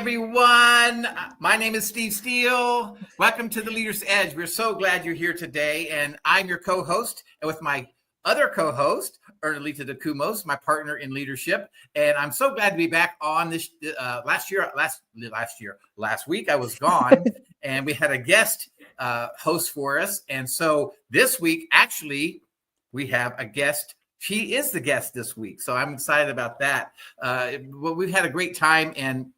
everyone. My name is Steele. Welcome to the Leader's Edge. We're so glad you're here today, and I'm your co-host, and with my other co-host, Ernie Dacumos, my partner in leadership. And I'm so glad to be back on this. Last week I was gone, and we had a guest host for us, and so this week actually we have a guest. She is the guest this week, so I'm excited about that. Well, we've had a great time, and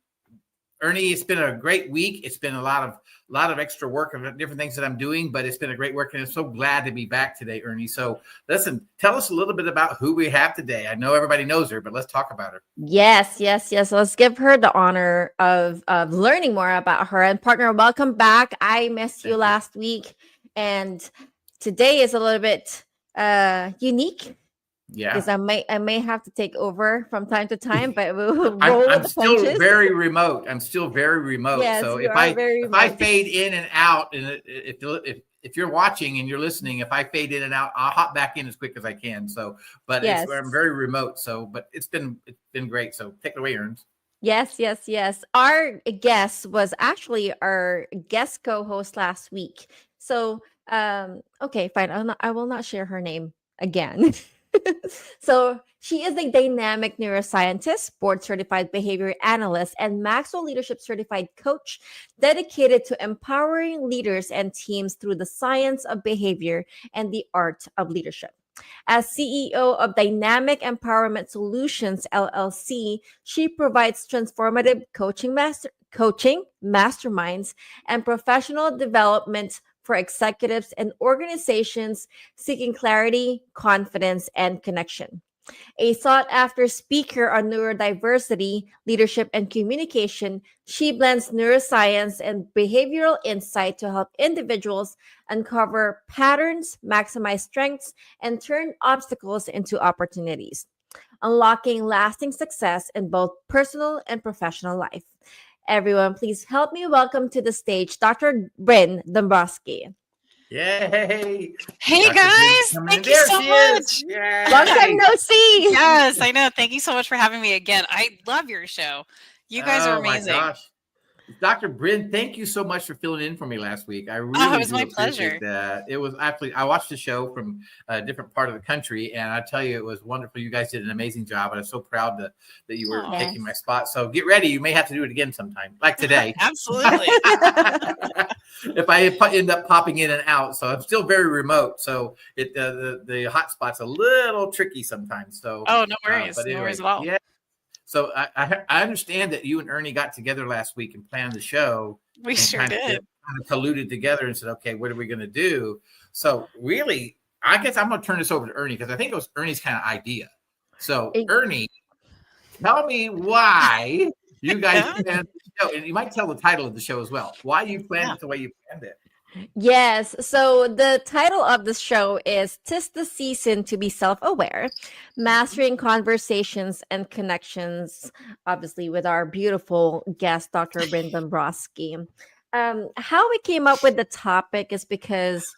Ernie, it's been a great week. It's been a lot of extra work of different things that I'm doing, but it's been a great work, and I'm so glad to be back today, Ernie. So listen, tell us a little bit about who we have today. I know everybody knows her, but let's talk about her. Yes. Let's give her the honor of learning more about her. And partner, welcome back. I missed you last week, and today is a little bit unique. Yeah, because I may have to take over from time to time, but we'll roll I'm with the still punches. very remote. Yes, So if I fade in and out, and if you're watching and you're listening, if I fade in and out, I'll hop back in as quick as I can. So, but yes. I'm very remote. So, but it's been great. So take it away, Ernst. Yes. Our guest was actually our guest co-host last week. So, okay, fine. I will not share her name again. So she is a dynamic neuroscientist, board certified behavior analyst, and Maxwell Leadership certified coach dedicated to empowering leaders and teams through the science of behavior and the art of leadership. As CEO of Dynamic Empowerment Solutions LLC, she provides transformative coaching masterminds and professional development for executives and organizations seeking clarity, confidence, and connection. A sought after speaker on neurodiversity, leadership, and communication, she blends neuroscience and behavioral insight to help individuals uncover patterns, maximize strengths, and turn obstacles into opportunities, unlocking lasting success in both personal and professional life. Everyone, please help me welcome to the stage Dr. Brynn Dombroski. Yay! Hey Dr. guys, thank you so much. Long time no see. Yes, I know. Thank you so much for having me again. I love your show. You guys are amazing. My gosh. Dr. Brynn, thank you so much for filling in for me last week. I really it was my pleasure. That. It was actually, I watched the show from a different part of the country, and I tell you, it was wonderful. You guys did an amazing job, and I'm so proud that you were taking my spot. So get ready. You may have to do it again sometime, like today. Absolutely. If I end up popping in and out. So I'm still very remote. So the hotspot's a little tricky sometimes. So no worries. But anyway, no worries at all. Yeah. So I understand that you and Ernie got together last week and planned the show. We sure did. Kind of colluded together and said, okay, what are we going to do? So really, I guess I'm going to turn this over to Ernie because I think it was Ernie's kind of idea. So Ernie, tell me why you guys planned the show. And you might tell the title of the show as well. Why you planned it the way you planned it. Yes. So the title of the show is "'Tis the Season to Be Self-Aware, Mastering Conversations and Connections," obviously with our beautiful guest, Dr. Brynn Dombroski. How we came up with the topic is because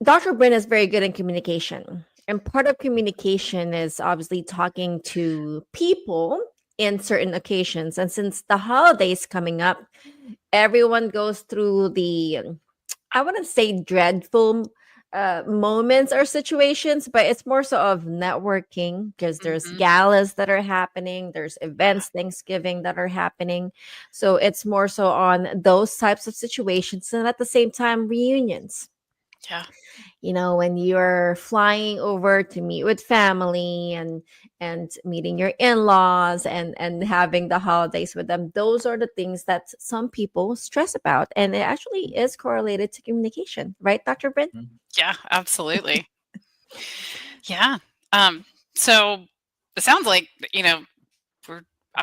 Dr. Brynn is very good in communication. And part of communication is obviously talking to people in certain occasions. And since the holidays coming up, everyone goes through I wouldn't say dreadful moments or situations, but it's more so of networking because there's galas that are happening, there's events, Thanksgiving that are happening. So it's more so on those types of situations, and at the same time, reunions. Yeah. You know, when you're flying over to meet with family and meeting your in-laws and having the holidays with them, those are the things that some people stress about. And it actually is correlated to communication, right, Dr. Brynn? Yeah, absolutely. Yeah. So it sounds like,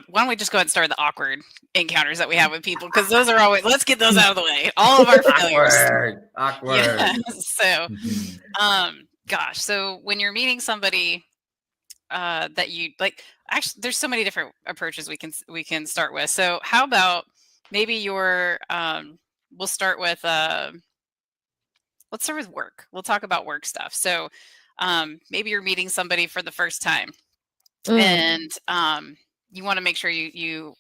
why don't we just go ahead and start the awkward encounters that we have with people? Because those are always, let's get those out of the way. All of our failures. Awkward. Yeah. So, gosh. So when you're meeting somebody that you like, actually, there's so many different approaches we can start with. So how about maybe we'll start with, let's start with work. We'll talk about work stuff. So maybe you're meeting somebody for the first time and you want to make sure you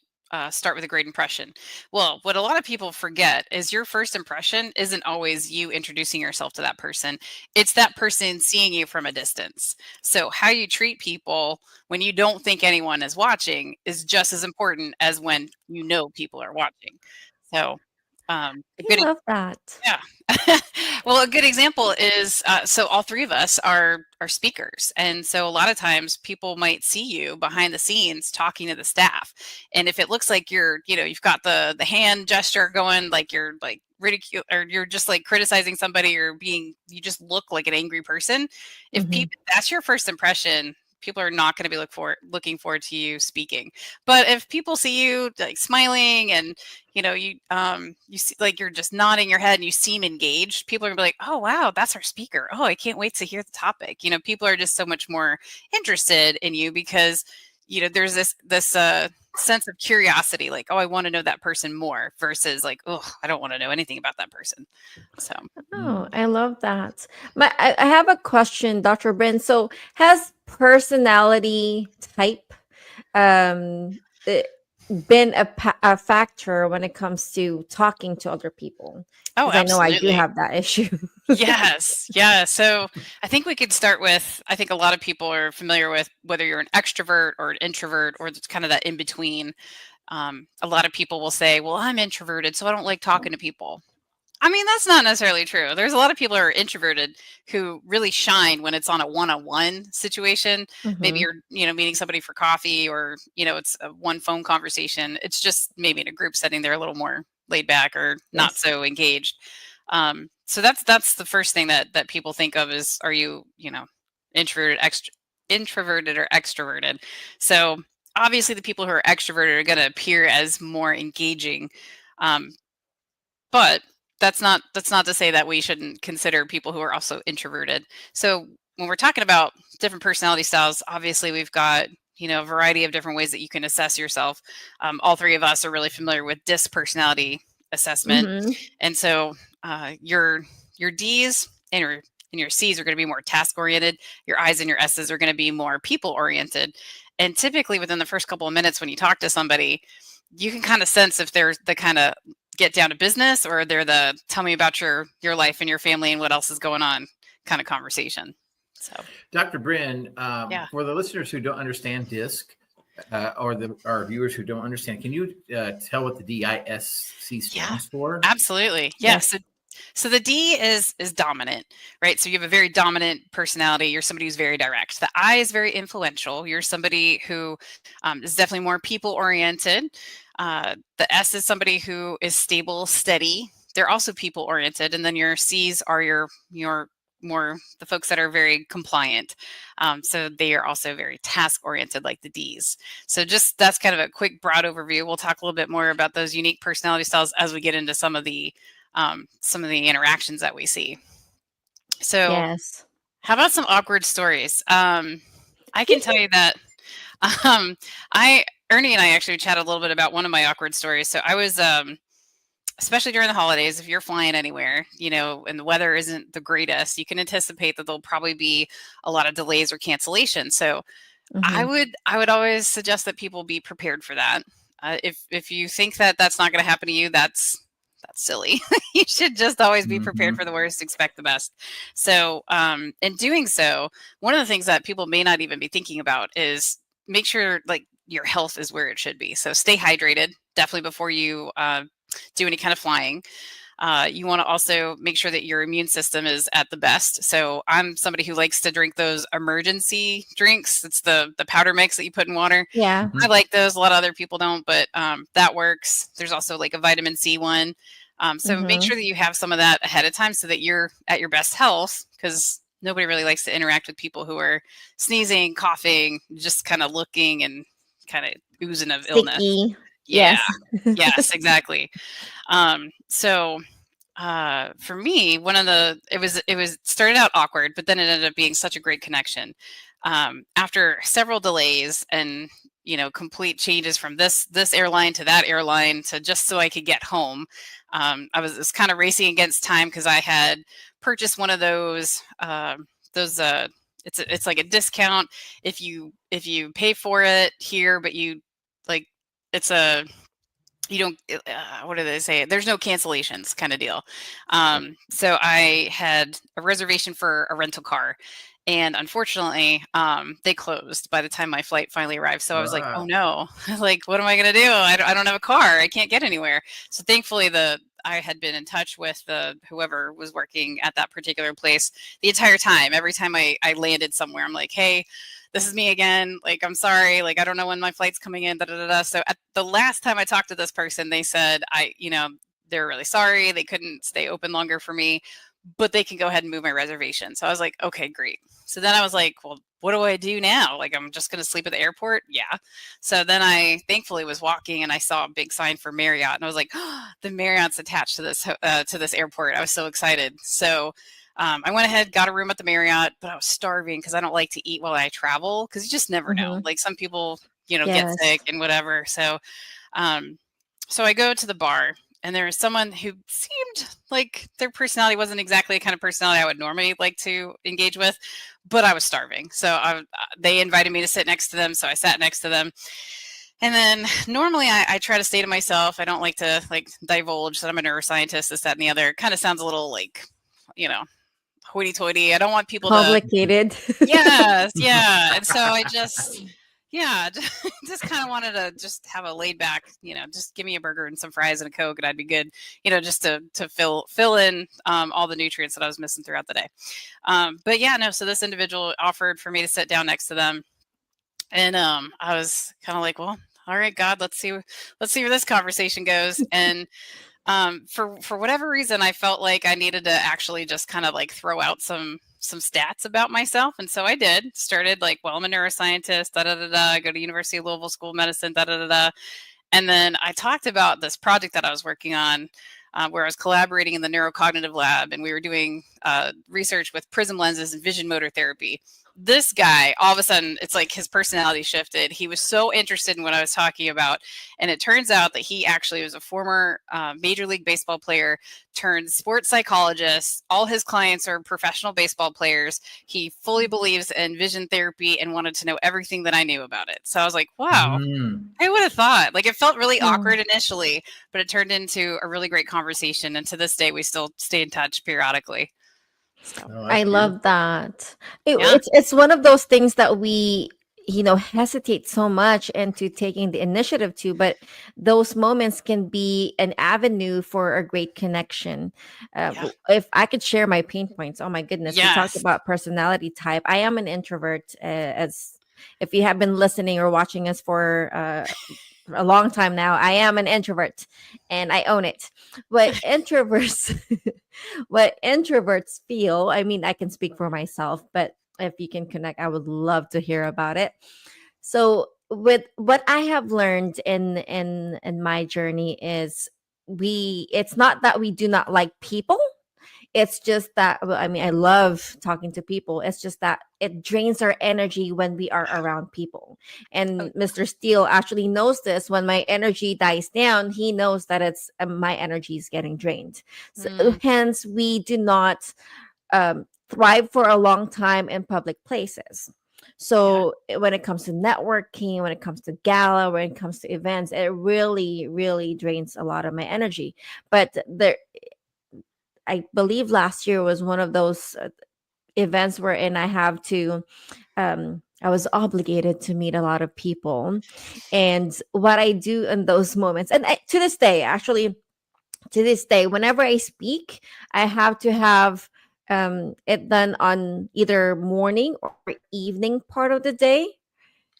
start with a great impression. Well, what a lot of people forget is your first impression isn't always you introducing yourself to that person. It's that person seeing you from a distance. So how you treat people when you don't think anyone is watching is just as important as when you know people are watching. So a I good love that. yeah. Well, a good example is so all three of us are speakers, and so a lot of times people might see you behind the scenes talking to the staff, and if it looks like you've got the hand gesture going, like you're like ridicule or you're just like criticizing somebody or you just look like an angry person. If Mhm. people that's your first impression, people are not going to be looking forward to you speaking. But if people see you like smiling and you see like you're just nodding your head and you seem engaged, people are gonna be like, oh wow, that's our speaker, oh I can't wait to hear the topic. People are just so much more interested in you because there's this sense of curiosity, like, oh, I want to know that person more, versus like, oh, I don't want to know anything about that person. So Oh, I love that. I have a question, Dr. Bryn. So, has personality type um eh, been a factor when it comes to talking to other people? oh, Because I know I do absolutely. have that issue. Yes. Yeah. So I think we could start with, I think a lot of people are familiar with whether you're an extrovert or an introvert or it's kind of that in between. A lot of people will say, well, I'm introverted, so I don't like talking to people. I mean, that's not necessarily true. There's a lot of people who are introverted who really shine when it's on a one-on-one situation. Maybe Hmm. you're meeting somebody for coffee or, it's a one phone conversation. It's just maybe in a group setting, they're a little more laid back or not Yes. so engaged. So that's the first thing that people think of is, are you, introverted, introverted or extroverted? So obviously the people who are extroverted are going to appear as more engaging. Um, but that's not to say that we shouldn't consider people who are also introverted. So when we're talking about different personality styles, obviously we've got a variety of different ways that you can assess yourself. All three of us are really familiar with DISC personality assessment, Hmm. and so your D's and your C's are going to be more task oriented. Your I's and your S's are going to be more people oriented. And typically within the first couple of minutes when you talk to somebody, you can kind of sense if they're the kind of get down to business or they're the tell me about your life and your family and what else is going on kind of conversation. So Dr. Brynn, yeah. for the listeners who don't understand DISC, or our viewers who don't understand, can you tell what the DISC Yeah, stands for? absolutely. Yes. Yes. So the D is dominant, right? So you have a very dominant personality. You're somebody who's very direct. The I is very influential. You're somebody who is definitely more people oriented. The S is somebody who is stable, steady. They're also people oriented. And then your C's are your more the folks that are very compliant. So they are also very task oriented, like the D's. So just that's kind of a quick broad overview. We'll talk a little bit more about those unique personality styles as we get into some of the interactions that we see. So Yes. how about some awkward stories? I can tell you that um, I Ernie and I actually chatted a little bit about one of my awkward stories. So I was especially during the holidays, if you're flying anywhere, and the weather isn't the greatest, you can anticipate that there'll probably be a lot of delays or cancellations. So I Hmm. would always suggest that people be prepared for that. If you think that that's not going to happen to you, that's silly. You should just always be prepared for Mhm. the worst, expect the best. So, in doing so, one of the things that people may not even be thinking about is make sure like your health is where it should be. So, stay hydrated definitely before you do any kind of flying. You want to also make sure that your immune system is at the best. So I'm somebody who likes to drink those emergency drinks. It's the powder mix that you put in water. Yeah. I Mhm. like those. A lot of other people don't, but that works. There's also like a vitamin C one. So make Hmm. sure that you have some of that ahead of time so that you're at your best health, because nobody really likes to interact with people who are sneezing, coughing, just kind of looking and kind of oozing of illness. Sticky. Yeah. Yes. Yes, exactly. So for me, one of the it was started out awkward, but then it ended up being such a great connection. After several delays and complete changes from this airline to that airline to just so I could get home, I was kind of racing against time because I had purchased one of those. It's like a discount if you pay for it here, but you like it's a you don't what do they say? There's no cancellations kind of deal. So I had a reservation for a rental car, and unfortunately, they closed by the time my flight finally arrived. So I was like, oh Wow. no, like what am I gonna do? I don't have a car. I can't get anywhere. So thankfully, I had been in touch with the whoever was working at that particular place the entire time. Every time I landed somewhere, I'm like, hey, this is me again. Like, I'm sorry. Like, I don't know when my flight's coming in. Da, da, da, da. So at the last time I talked to this person, they said, they're really sorry. They couldn't stay open longer for me, but they can go ahead and move my reservation. So I was like, okay, great. So then I was like, well, what do I do now? Like, I'm just going to sleep at the airport. Yeah. So then I thankfully was walking and I saw a big sign for Marriott, and I was like, oh, the Marriott's attached to this airport. I was so excited. So I went ahead, got a room at the Marriott, but I was starving because I don't like to eat while I travel because you just never know. Like some people, get Yes. sick and whatever. So, so I go to the bar, and there was someone who seemed like their personality wasn't exactly the kind of personality I would normally like to engage with, but I was starving. So they invited me to sit next to them. So I sat next to them. And then normally I try to stay to myself. I don't like to divulge that I'm a neuroscientist, this, that, and the other. It kind of sounds a little like, hoity-toity. I don't want people Complicated. Yes, yeah. And so I just just kind of wanted to just have a laid back, just give me a burger and some fries and a Coke and I'd be good, just to fill in all the nutrients that I was missing throughout the day. But yeah, no, so this individual offered for me to sit down next to them. And I was kind of like, well, all right, God, let's see where this conversation goes. And for whatever reason, I felt like I needed to actually just kind of like throw out some stats about myself. And so I started like, well, I'm a neuroscientist, da, da, da, da. I go to University of Louisville School of Medicine, da, da, da, da. And then I talked about this project that I was working on, where I was collaborating in the neurocognitive lab, and we were doing research with prism lenses and vision motor therapy. This guy, all of a sudden, it's like his personality shifted. He was so interested in what I was talking about. And it turns out that he actually was a former Major League Baseball player turned sports psychologist. All his clients are professional baseball players. He fully believes in vision therapy and wanted to know everything that I knew about it. So I was like, wow, I would have thought. Like, it felt really awkward initially, but it turned into a really great conversation. And to this day, we still stay in touch periodically. So. Oh, I love that. Yeah. It's one of those things that we hesitate so much into taking the initiative to, but those moments can be an avenue for a great connection. If I could share my pain points, oh my goodness, we talked about personality type. I am an introvert, as if you have been listening or watching us for a long time now, I am an introvert and I own it. What introverts feel, I mean, I can speak for myself, but if you can connect, I would love to hear about it. So with what I have learned in my journey is it's not that we do not like people. It's just that, I mean, I love talking to people. It's just that it drains our energy when we are around people. And Mr. Steele actually knows this. When my energy dies down, he knows that it's my energy is getting drained. So hence, we do not thrive for a long time in public places. So when it comes to networking, when it comes to gala, when it comes to events, it really, really drains a lot of my energy. But I believe last year was one of those events wherein I have to, I was obligated to meet a lot of people. And what I do in those moments, and to this day, whenever I speak, I have to have it done on either morning or evening part of the day.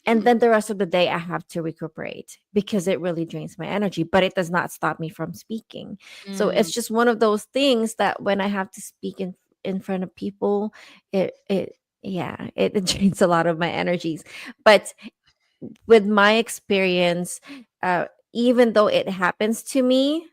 And then the rest of the day, I have to recuperate because it really drains my energy, but it does not stop me from speaking. So it's just one of those things that when I have to speak in front of people, it drains a lot of my energies. But with my experience, even though it happens to me,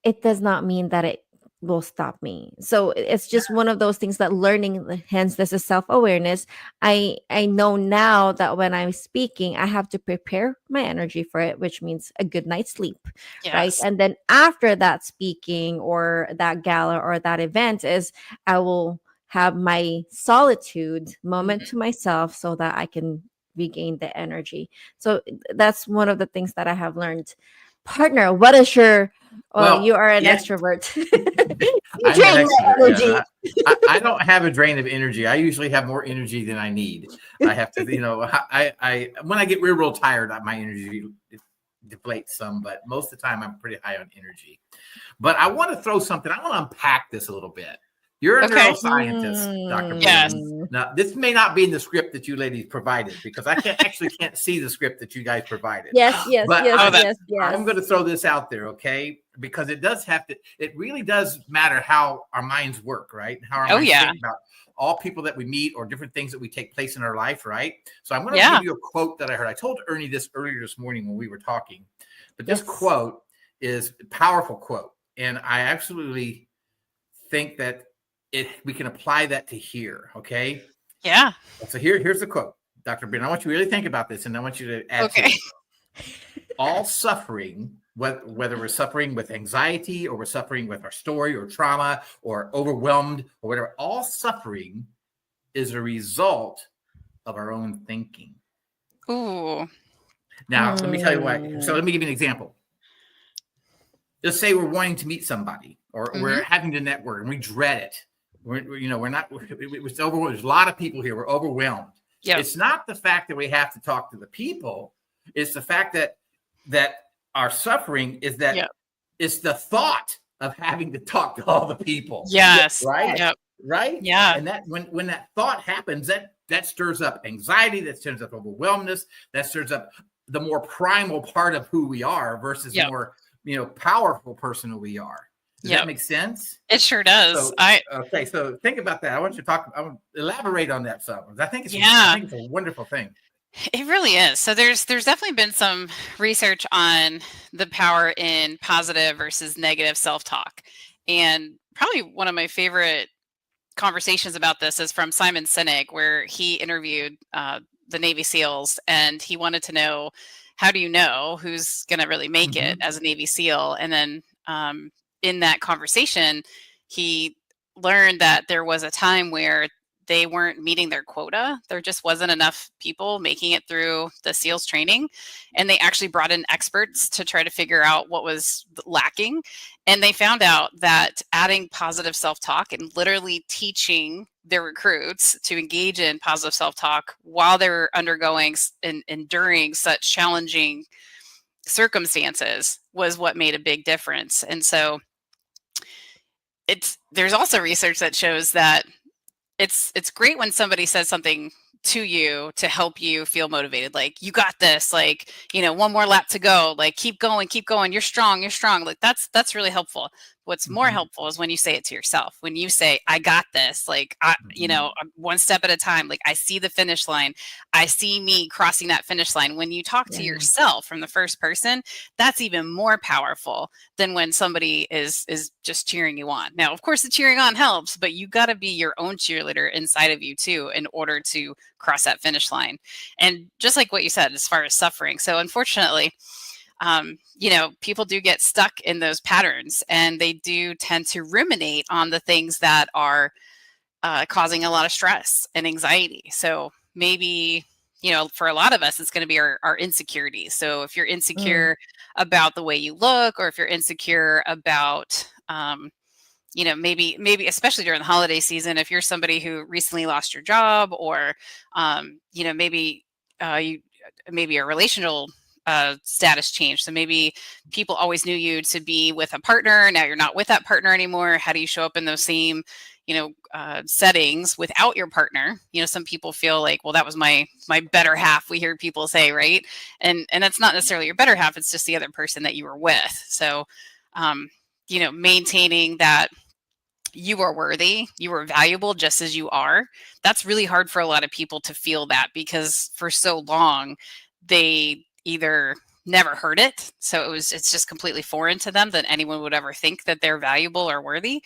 it does not mean that it will stop me. So it's just one of those things that learning, hence this is self-awareness. I know now that when I'm speaking, I have to prepare my energy for it, which means a good night's sleep. Right. And then after that speaking or that gala or that event is I will have my solitude moment to myself so that I can regain the energy. So that's one of the things that I have learned. Partner, what is your Well, you are an yeah. extrovert. You I'm drain an my extrovert. energy. Yeah. I don't have a drain of energy. I usually have more energy than I need. I have to, I when I get real tired, my energy deflates some, but most of the time I'm pretty high on energy. But I want to throw something. I want to unpack this a little bit. You're a Okay. neuroscientist, Dr. Yes. Brynn. Now, this may not be in the script that you ladies provided because I can't see the script that you guys provided. Yes, But yes. I'm going to throw this out there, okay? Because it does have to. It really does matter how our minds work, right? How our minds think about all people that we meet or different things that we take place in our life, right? So I'm going to give you a quote that I heard. I told Ernie this earlier this morning when we were talking, but this quote is a powerful quote, and I absolutely think that we can apply that to here, okay? Yeah. So here's the quote, Dr. Brynn. I want you to really think about this, and I want you to add to it. All suffering, whether we're suffering with anxiety or we're suffering with our story or trauma or overwhelmed or whatever, all suffering is a result of our own thinking. Ooh. Now, let me tell you why. So let me give you an example. Just say we're wanting to meet somebody or we're having to network and we dread it. We're not, it's overwhelmed. There's a lot of people here. We're overwhelmed. Yep. It's not the fact that we have to talk to the people. It's the fact that our suffering is that it's the thought of having to talk to all the people. Yes. Right. Yep. Right. Yeah. And that when that thought happens, that stirs up anxiety, that stirs up overwhelmness, that stirs up the more primal part of who we are versus the more, powerful person who we are. Does that make sense? It sure does. Okay, so think about that. I want you to elaborate on that some. I think it's a wonderful thing. It really is. So there's definitely been some research on the power in positive versus negative self-talk. And probably one of my favorite conversations about this is from Simon Sinek, where he interviewed the Navy SEALs, and he wanted to know, how do you know who's going to really make it as a Navy SEAL? And then in that conversation, he learned that there was a time where they weren't meeting their quota. There just wasn't enough people making it through the SEALs training. And they actually brought in experts to try to figure out what was lacking. And they found out that adding positive self-talk and literally teaching their recruits to engage in positive self-talk while they were undergoing and enduring such challenging circumstances was what made a big difference. And so there's also research that shows that it's great when somebody says something to you to help you feel motivated. Like, you got this, like, one more lap to go, like, keep going, you're strong. Like, that's really helpful. What's more helpful is when you say it to yourself, when you say, I got this, like, one step at a time, like, I see the finish line. I see me crossing that finish line. When you talk to yourself from the first person, that's even more powerful than when somebody is just cheering you on. Now, of course, the cheering on helps, but you got to be your own cheerleader inside of you too, in order to cross that finish line. And just like what you said, as far as suffering. So unfortunately, people do get stuck in those patterns, and they do tend to ruminate on the things that are causing a lot of stress and anxiety. So maybe, for a lot of us, it's going to be our insecurities. So if you're insecure about the way you look, or if you're insecure about, maybe especially during the holiday season, if you're somebody who recently lost your job, or, maybe a relational status change. So maybe people always knew you to be with a partner. Now you're not with that partner anymore. How do you show up in those same, settings without your partner? Some people feel like, well, that was my better half. We hear people say, right. And that's not necessarily your better half. It's just the other person that you were with. So, maintaining that you are worthy, you are valuable just as you are. That's really hard for a lot of people to feel that, because for so long they either never heard it, so it's just completely foreign to them that anyone would ever think that they're valuable or worthy,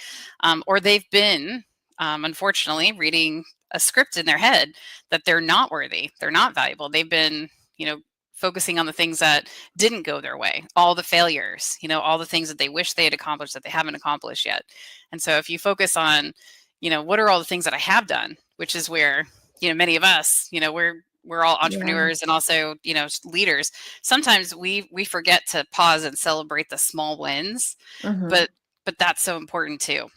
or they've been unfortunately reading a script in their head that they're not worthy, they're not valuable. They've been focusing on the things that didn't go their way, all the failures, all the things that they wish they had accomplished that they haven't accomplished yet. And so if you focus on what are all the things that I have done, which is where many of us, we're all entrepreneurs and also, leaders. Sometimes we forget to pause and celebrate the small wins, but that's so important too.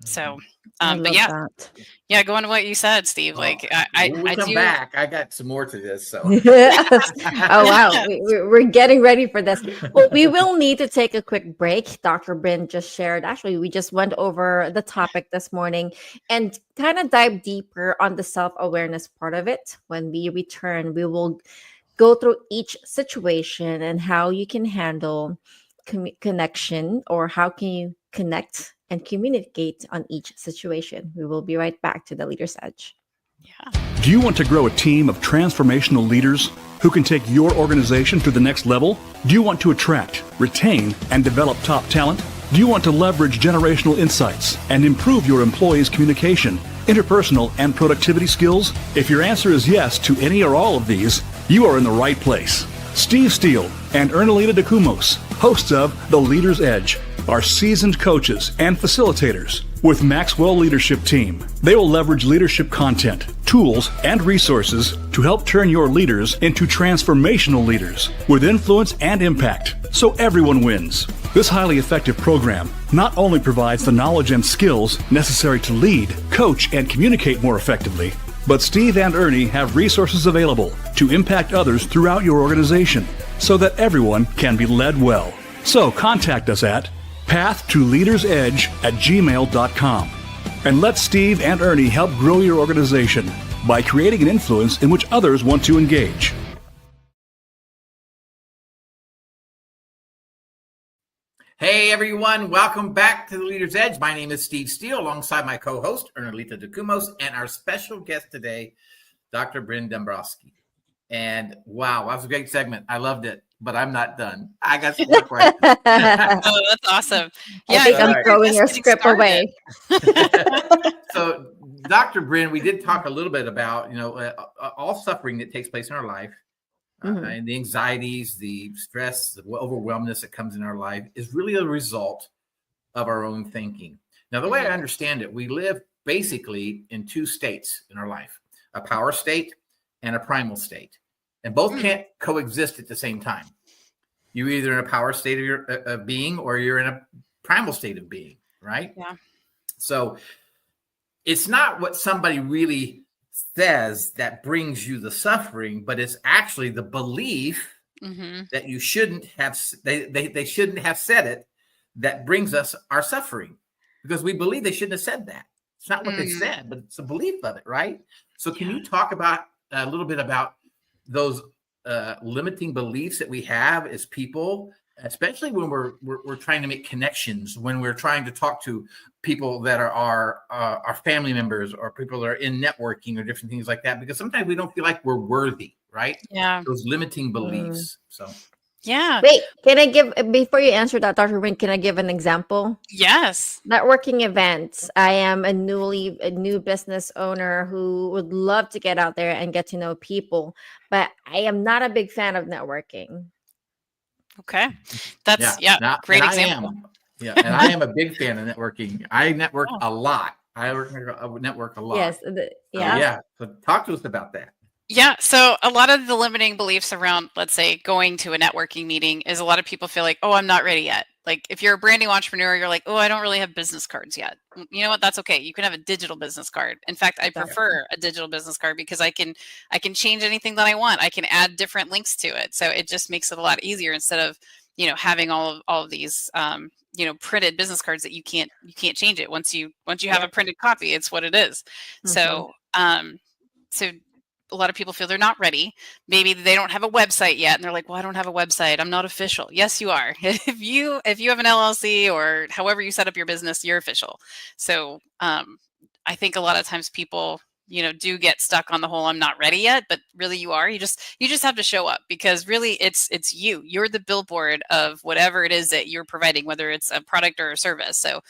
So, I but love that. yeah, going to what you said, Steve. Like when we come back, I got some more to this. So, oh wow, we're getting ready for this. Well, we will need to take a quick break. Dr. Brynn just shared. Actually, we just went over the topic this morning and kind of dive deeper on the self-awareness part of it. When we return, we will go through each situation and how you can handle connection, or how can you connect and communicate on each situation. We will be right back to the Leader's Edge. Yeah. Do you want to grow a team of transformational leaders who can take your organization to the next level? Do you want to attract, retain, and develop top talent? Do you want to leverage generational insights and improve your employees' communication, interpersonal, and productivity skills? If your answer is yes to any or all of these, you are in the right place. Steve Steele and Ernie Dacumos, hosts of The Leader's Edge, are seasoned coaches and facilitators with Maxwell Leadership Team. They will leverage leadership content, tools, and resources to help turn your leaders into transformational leaders with influence and impact, so everyone wins. This highly effective program not only provides the knowledge and skills necessary to lead, coach, and communicate more effectively, but Steve and Ernie have resources available to impact others throughout your organization so that everyone can be led well. So contact us at pathtoleadersedge@gmail.com and let Steve and Ernie help grow your organization by creating an influence in which others want to engage. Hey everyone, welcome back to the Leader's Edge. My name is Steve Steele, alongside my co-host Ernie Dacumos, and our special guest today, Dr. Brynn Dombroski. And wow, that was a great segment. I loved it, but I'm not done. I got some more questions. Oh, that's awesome. Yeah, I think I'm throwing your script away. So, Dr. Brynn, we did talk a little bit about, all suffering that takes place in our life, and the anxieties, the stress, the overwhelmness that comes in our life is really a result of our own thinking. Now, the way I understand it, we live basically in two states in our life, a power state and a primal state. And both can't coexist at the same time. You're either in a power state of being, or you're in a primal state of being, right? Yeah. So it's not what somebody really says that brings you the suffering, but it's actually the belief that you shouldn't have, they shouldn't have said it, that brings us our suffering, because we believe they shouldn't have said that. It's not what they said, but it's a belief of it, right? So can you talk about a little bit about those limiting beliefs that we have as people, especially when we're trying to make connections, when we're trying to talk to people that are our family members, or people that are in networking, or different things like that, because sometimes we don't feel like we're worthy, right? Yeah. Those limiting beliefs. So yeah. Wait, can I give, before you answer that, Dr. Brynn, can I give an example? Yes. Networking events. I am a new business owner who would love to get out there and get to know people, but I am not a big fan of networking. Okay. That's great example. And I am a big fan of networking. I network a lot. I network a lot. Yes. So talk to us about that. Yeah. So a lot of the limiting beliefs around, let's say, going to a networking meeting is a lot of people feel like, oh, I'm not ready yet. Like if you're a brand new entrepreneur, you're like, oh, I don't really have business cards yet. You know what? That's okay. You can have a digital business card. In fact, I prefer a digital business card because I can change anything that I want. I can add different links to it. So it just makes it a lot easier instead of, having all of these, printed business cards that you can't change it. Once you have a printed copy, it's what it is. So a lot of people feel they're not ready. Maybe they don't have a website yet, and they're like, well, I don't have a website. I'm not official. Yes, you are. If you have an LLC, or however you set up your business, you're official. So I think a lot of times people, do get stuck on the whole, I'm not ready yet, but really you are. You just have to show up, because really it's you. You're the billboard of whatever it is that you're providing, whether it's a product or a service. So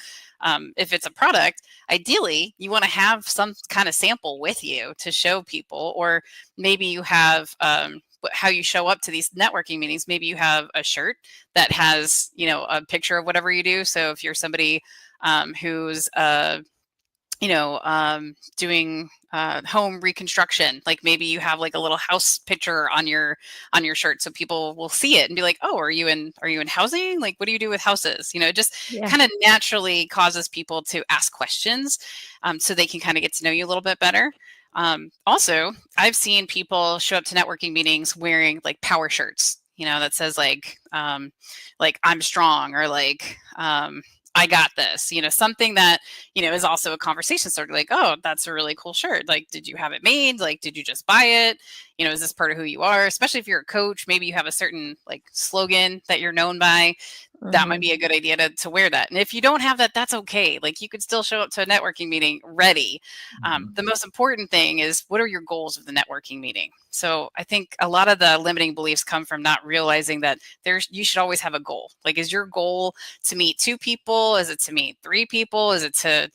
if it's a product, ideally you want to have some kind of sample with you to show people, or maybe you have how you show up to these networking meetings. Maybe you have a shirt that has, a picture of whatever you do. So if you're somebody who's doing home reconstruction. Like maybe you have like a little house picture on your shirt, so people will see it and be like, "Oh, are you in housing? Like, what do you do with houses?" It just kind of naturally causes people to ask questions, so they can kind of get to know you a little bit better. Also, I've seen people show up to networking meetings wearing like power shirts, that says like I'm strong, or like I got this, something that, is also a conversation starter. Like, oh, that's a really cool shirt. Like, did you have it made? Like, did you just buy it? Is this part of who you are? Especially if you're a coach, maybe you have a certain like slogan that you're known by. That might be a good idea to wear that. And if you don't have that, that's okay. Like, you could still show up to a networking meeting ready. The most important thing is, what are your goals of the networking meeting? So I think a lot of the limiting beliefs come from not realizing that you should always have a goal. Like, is your goal to meet 2 people? Is it to meet 3 people? Is it to,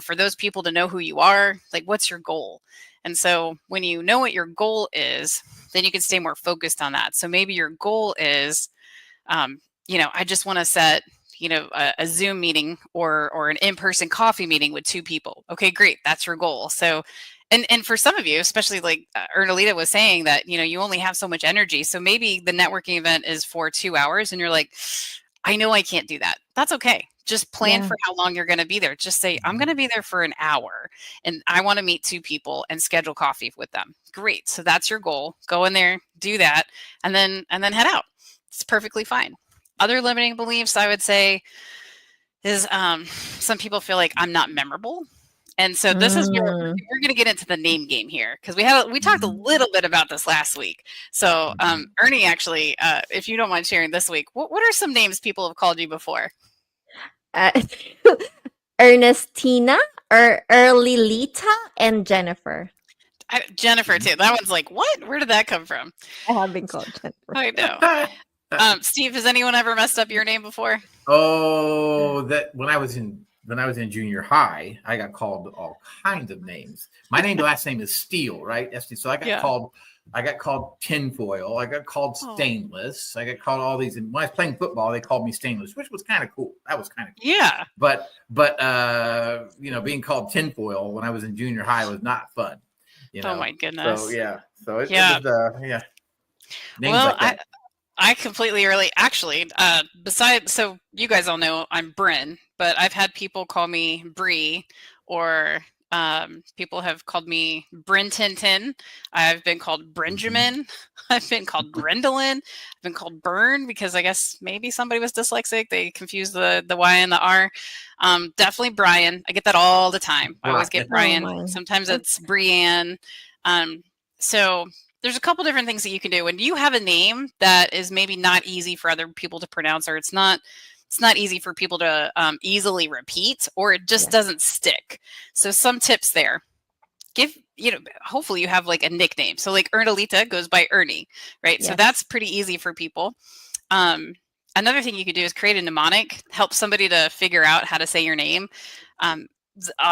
for those people to know who you are? Like, what's your goal? And so when you know what your goal is, then you can stay more focused on that. So maybe your goal is, I just want to set, a Zoom meeting or an in-person coffee meeting with 2 people. Okay, great. That's your goal. So, and for some of you, especially like Ernalita was saying that, you only have so much energy. So maybe the networking event is for 2 hours and you're like, I know I can't do that. That's okay. Just plan for how long you're going to be there. Just say, I'm going to be there for an hour and I want to meet 2 people and schedule coffee with them. Great. So that's your goal. Go in there, do that, and then head out. It's perfectly fine. Other limiting beliefs, I would say, is some people feel like I'm not memorable. And so this is where we're going to get into the name game here, because we talked a little bit about this last week. So Ernie, actually, if you don't mind sharing this week, what are some names people have called you before? Ernestina, or Erlilita, and Jennifer. Jennifer too. That one's like, what? Where did that come from? I have been called Jennifer. I know. Steve, has anyone ever messed up your name before? Oh, that when I was in junior high, I got called all kinds of names. My last name is Steele, right? So I got called tinfoil. I got called stainless. I got called all these. And when I was playing football, they called me stainless, which was kind of cool. That was kind of cool. Yeah. But being called tinfoil when I was in junior high was not fun. Oh my goodness. So yeah. So it was Names well, like that. I completely relate. Actually, so you guys all know I'm Brynn, but I've had people call me Bree, or people have called me Bryn Tintin. I've been called Benjamin. I've been called Brendolyn. I've been called Burn, because I guess maybe somebody was dyslexic. They confused the Y and the R. Definitely Brian. I get that all the time. I always get Brian. Sometimes it's Brianne. So there's a couple different things that you can do. When you have a name that is maybe not easy for other people to pronounce, or it's not easy for people to easily repeat, or it just doesn't stick. So some tips there. Hopefully you have like a nickname. So like Ernalita goes by Ernie, right? Yes. So that's pretty easy for people. Another thing you could do is create a mnemonic, help somebody to figure out how to say your name.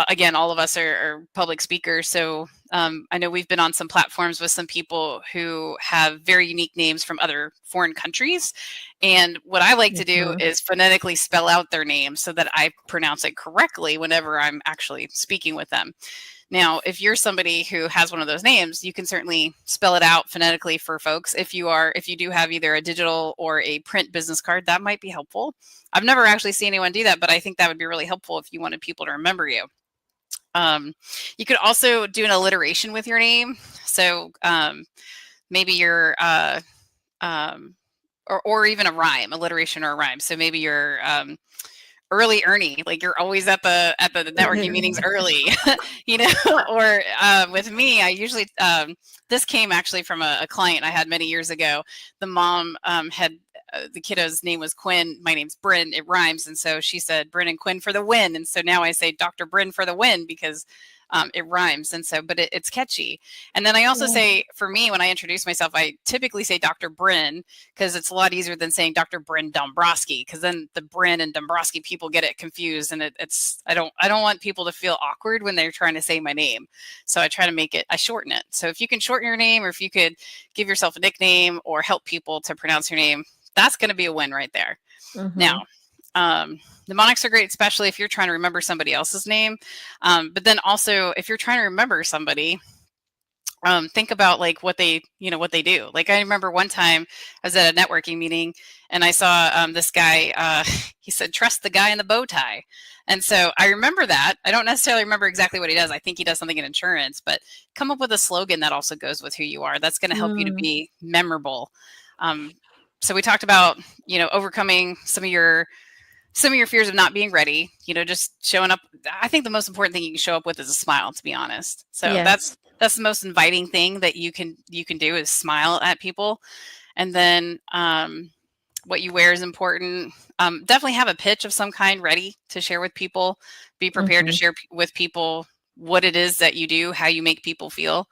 Again, all of us are public speakers, so I know we've been on some platforms with some people who have very unique names from other foreign countries. And what I like to do is phonetically spell out their name so that I pronounce it correctly whenever I'm actually speaking with them. Now, if you're somebody who has one of those names, you can certainly spell it out phonetically for folks. If you do have either a digital or a print business card, that might be helpful. I've never actually seen anyone do that, but I think that would be really helpful if you wanted people to remember you. You could also do an alliteration with your name. So maybe you're, or even a rhyme, alliteration or a rhyme. So maybe you're early Ernie, like you're always at the networking meetings early, or with me, I usually, this came actually from a client I had many years ago. The mom had, the kiddo's name was Quinn. My name's Brynn. It rhymes. And so she said, Brynn and Quinn for the win. And so now I say Dr. Brynn for the win, because it rhymes. And so, but it's catchy. And then I also say, for me, when I introduce myself, I typically say Dr. Brynn, because it's a lot easier than saying Dr. Brynn Dombroski, because then the Brynn and Dombroski people get it confused. And I don't want people to feel awkward when they're trying to say my name. So I try to I shorten it. So if you can shorten your name, or if you could give yourself a nickname or help people to pronounce your name, that's going to be a win right there. Now, Mnemonics are great, especially if you're trying to remember somebody else's name. But then also if you're trying to remember somebody, think about like what they do. Like I remember one time I was at a networking meeting and I saw this guy, he said, trust the guy in the bow tie. And so I remember that. I don't necessarily remember exactly what he does. I think he does something in insurance, but come up with a slogan that also goes with who you are. That's going to help you to be memorable. So we talked about, overcoming some of your fears of not being ready, just showing up. I think the most important thing you can show up with is a smile, to be honest. So Yes. that's the most inviting thing that you can do is smile at people. And then what you wear is important. Definitely have a pitch of some kind ready to share with people. Be prepared to share with people what it is that you do, how you make people feel.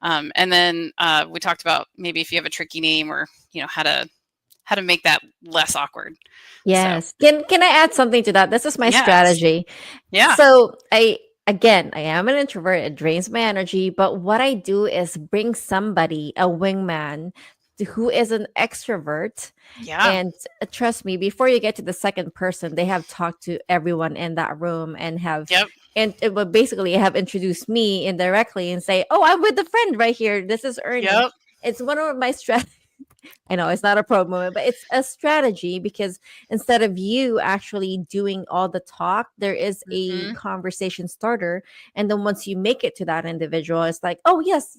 And then we talked about maybe if you have a tricky name or, how to make that less awkward. Yes. Can I add something to that? This is my Yes. strategy. Yeah. So I am an introvert. It drains my energy. But what I do is bring somebody, a wingman, who is an extrovert. Yeah. And trust me, before you get to the second person, they have talked to everyone in that room and have and it would basically have introduced me indirectly and say, "Oh, I'm with the friend right here. This is Ernie." Yep. It's one of my strategies. I know it's not a pro moment, but it's a strategy because instead of you actually doing all the talk, there is a conversation starter. And then once you make it to that individual, it's like, oh, yes,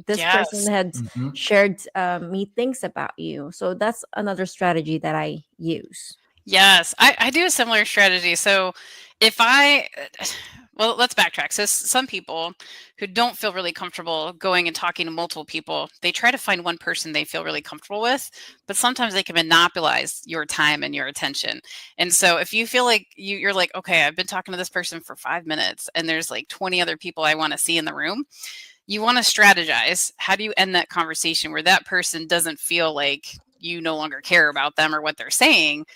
this person had shared me things about you. So that's another strategy that I use. Yes, I do a similar strategy. So if well, let's backtrack. So some people who don't feel really comfortable going and talking to multiple people, they try to find one person they feel really comfortable with, but sometimes they can monopolize your time and your attention. And so if you feel like you're like, okay, I've been talking to this person for 5 minutes and there's like 20 other people I want to see in the room, you want to strategize. How do you end that conversation where that person doesn't feel like you no longer care about them or what they're saying?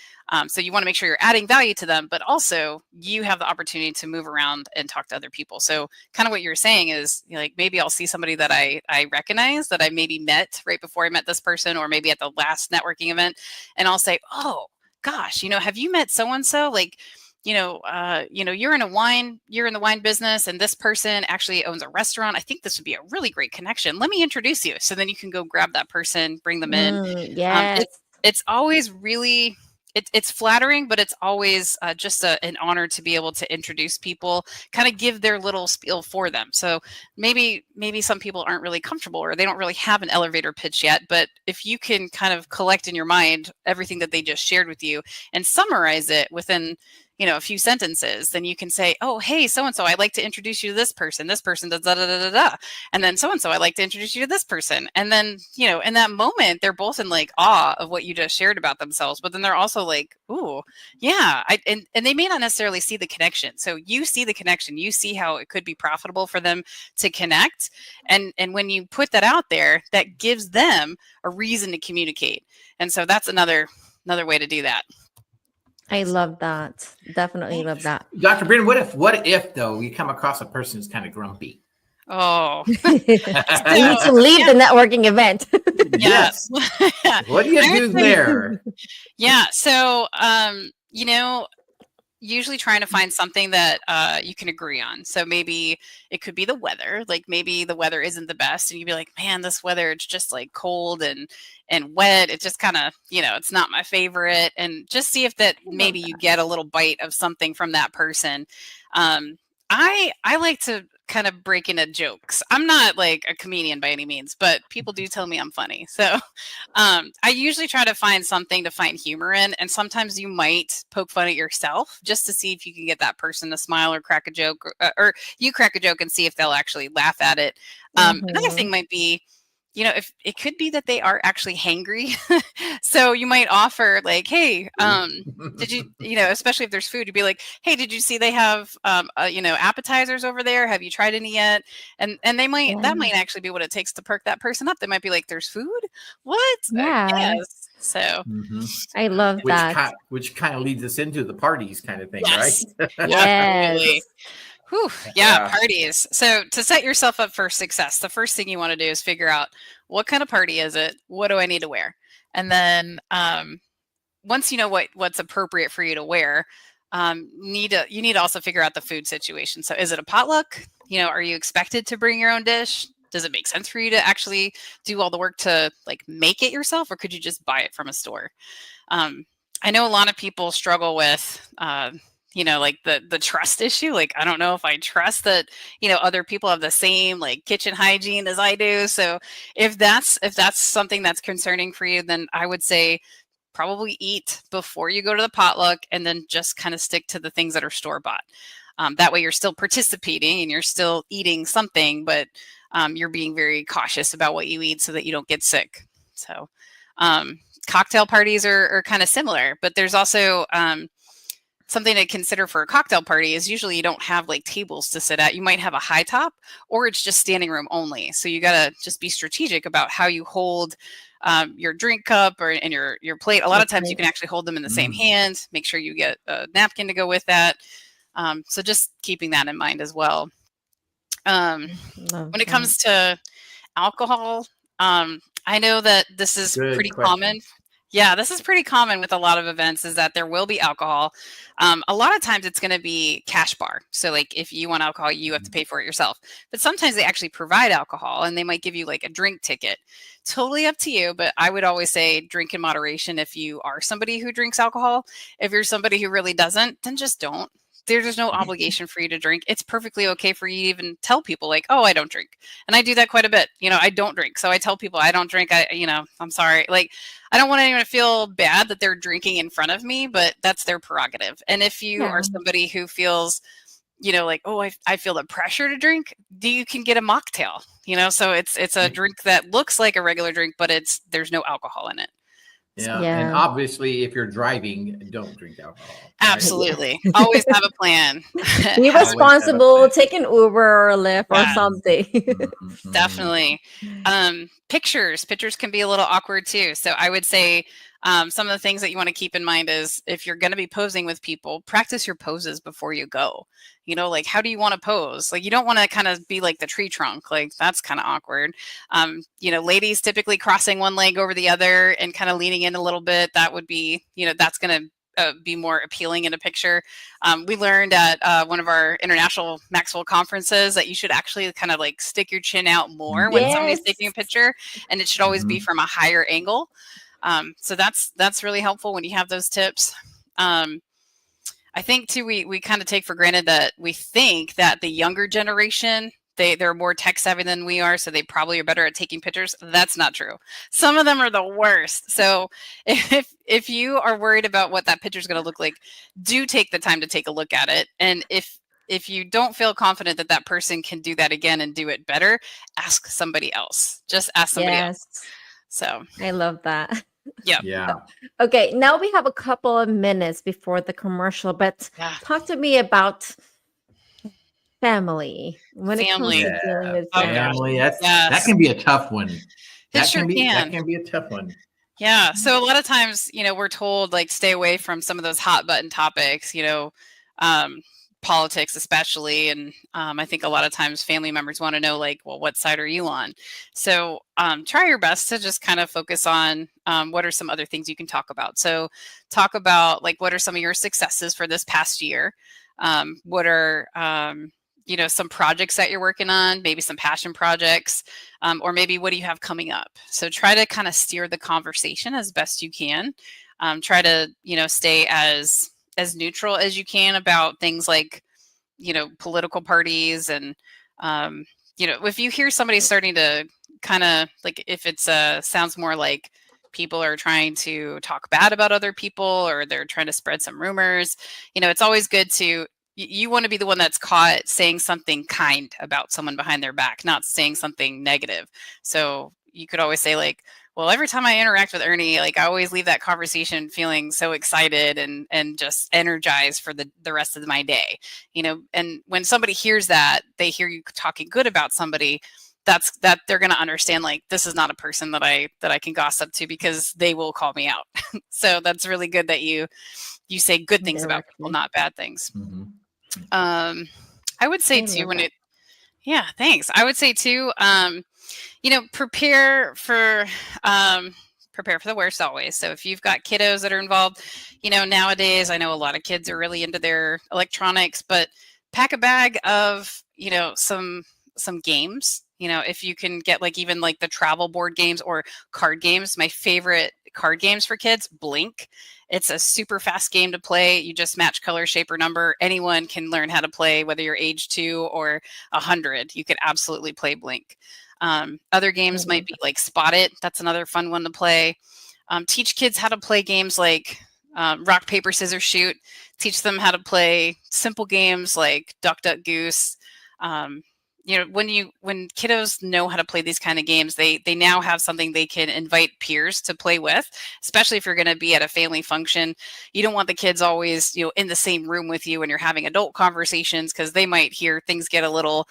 So you want to make sure you're adding value to them, but also you have the opportunity to move around and talk to other people. So kind of what you're saying is like, maybe I'll see somebody that I recognize that I maybe met right before I met this person, or maybe at the last networking event. And I'll say, oh gosh, have you met so-and-so? Like, you're in the wine business and this person actually owns a restaurant. I think this would be a really great connection. Let me introduce you. So then you can go grab that person, bring them in. Yes. It's always really, it's flattering, but it's always just an honor to be able to introduce people, kind of give their little spiel for them. So maybe some people aren't really comfortable or they don't really have an elevator pitch yet, but if you can kind of collect in your mind everything that they just shared with you and summarize it within a few sentences, then you can say, oh, hey, so-and-so, I'd like to introduce you to this person. This person does da da da da da. And then so-and-so, I'd like to introduce you to this person. And then, in that moment, they're both in like awe of what you just shared about themselves. But then they're also like, ooh, yeah. And they may not necessarily see the connection. So you see the connection, you see how it could be profitable for them to connect. And when you put that out there, that gives them a reason to communicate. And so that's another way to do that. I love that. Definitely love that. Dr. Brynn, what if though you come across a person who's kind of grumpy? Oh, you need to leave the networking event. Yes. What do you do there? Yeah. So, usually trying to find something that you can agree on. So maybe it could be the weather. Like maybe the weather isn't the best and you'd be like, man, this weather, it's just like cold and wet. It's just kind of, it's not my favorite. And just see if that maybe you get a little bite of something from that person. I like to kind of break into jokes. I'm not like a comedian by any means, but people do tell me I'm funny. So I usually try to find something to find humor in. And sometimes you might poke fun at yourself just to see if you can get that person to smile or crack a joke, or you crack a joke and see if they'll actually laugh at it. Another thing might be, if it could be that they are actually hangry. So you might offer like, hey, did you, especially if there's food, you'd be like, hey, did you see they have, appetizers over there? Have you tried any yet? And they might, that might actually be what it takes to perk that person up. They might be like, there's food? What? Yeah. Yes. So I love that. Which kind of leads us into the parties kind of thing, yes. right? Yes. Whew, yeah, parties. So to set yourself up for success, the first thing you want to do is figure out what kind of party is it? What do I need to wear? And then once you know what's appropriate for you to wear, you need to also figure out the food situation. So is it a potluck? Are you expected to bring your own dish? Does it make sense for you to actually do all the work to like make it yourself, or could you just buy it from a store? I know a lot of people struggle with, like the trust issue. Like, I don't know if I trust that, other people have the same like kitchen hygiene as I do. So if that's something that's concerning for you, then I would say probably eat before you go to the potluck, and then just kind of stick to the things that are store bought. That way you're still participating and you're still eating something, but you're being very cautious about what you eat so that you don't get sick. So cocktail parties are kind of similar, but there's also something to consider for a cocktail party is usually you don't have like tables to sit at. You might have a high top, or it's just standing room only. So you got to just be strategic about how you hold your drink cup and your plate. A lot of times you can actually hold them in the same hand. Make sure you get a napkin to go with that. So just keeping that in mind as well. When it comes to alcohol, I know that this is pretty common. Yeah, this is pretty common with a lot of events, is that there will be alcohol. A lot of times it's going to be cash bar. So like if you want alcohol, you have to pay for it yourself. But sometimes they actually provide alcohol, and they might give you like a drink ticket. Totally up to you. But I would always say drink in moderation if you are somebody who drinks alcohol. If you're somebody who really doesn't, then just don't. There's no obligation for you to drink. It's perfectly okay for you to even tell people like, oh, I don't drink. And I do that quite a bit. I don't drink. So I tell people I don't drink. I'm sorry. Like, I don't want anyone to feel bad that they're drinking in front of me, but that's their prerogative. And if you are somebody who feels, like, oh, I feel the pressure to drink, you can get a mocktail, so it's a drink that looks like a regular drink, but there's no alcohol in it. Yeah. And obviously, if you're driving, don't drink alcohol. Absolutely. Always have a plan. Be responsible. Take an Uber or a Lyft or something. Definitely. Pictures can be a little awkward too. So I would say some of the things that you want to keep in mind is if you're going to be posing with people, practice your poses before you go. Like, how do you want to pose? Like, you don't want to kind of be like the tree trunk. Like, that's kind of awkward. Ladies typically crossing one leg over the other and kind of leaning in a little bit. That would be, that's going to be more appealing in a picture. We learned at one of our international Maxwell conferences that you should actually kind of like stick your chin out more when somebody's taking a picture, and it should always be from a higher angle. So that's really helpful when you have those tips. I think too, we kind of take for granted that we think that the younger generation, they're more tech savvy than we are, so they probably are better at taking pictures. That's not true. Some of them are the worst. So if you are worried about what that picture is going to look like, do take the time to take a look at it. And if you don't feel confident that that person can do that again and do it better, ask somebody else. Just ask somebody else. So I love that. Yeah. Okay, now we have a couple of minutes before the commercial, but talk to me about family. When it comes to dealing with family, that can be a tough one. That can be a tough one. Yeah. So a lot of times, we're told like stay away from some of those hot button topics, politics especially. And I think a lot of times family members want to know like, well, what side are you on? So try your best to just kind of focus on what are some other things you can talk about. So talk about like, what are some of your successes for this past year? What are, some projects that you're working on, maybe some passion projects, or maybe what do you have coming up? So try to kind of steer the conversation as best you can. Try to, stay as neutral as you can about things like, political parties. And, if you hear somebody starting to kind of like, if it's sounds more like people are trying to talk bad about other people, or they're trying to spread some rumors, it's always good to, you want to be the one that's caught saying something kind about someone behind their back, not saying something negative. So you could always say like, well, every time I interact with Ernie, like I always leave that conversation feeling so excited and just energized for the rest of my day, and when somebody hears that, they hear you talking good about somebody, that they're going to understand like, this is not a person that I can gossip to, because they will call me out. So that's really good that you say good things about people, not bad things. I would say too, thanks. I would say too, prepare for prepare for the worst always. So if you've got kiddos that are involved, nowadays, I know a lot of kids are really into their electronics, but pack a bag of, some games, if you can get even the travel board games or card games. My favorite card games for kids, Blink. It's a super fast game to play. You just match color, shape, or number. Anyone can learn how to play, whether you're age 2 or 100. You could absolutely play Blink. Other games might be like Spot It. That's another fun one to play. Teach kids how to play games like rock, paper, scissors, shoot. Teach them how to play simple games like Duck, Duck, Goose. When kiddos know how to play these kind of games, they now have something they can invite peers to play with, especially if you're going to be at a family function. You don't want the kids always, in the same room with you when you're having adult conversations, because they might hear things get a little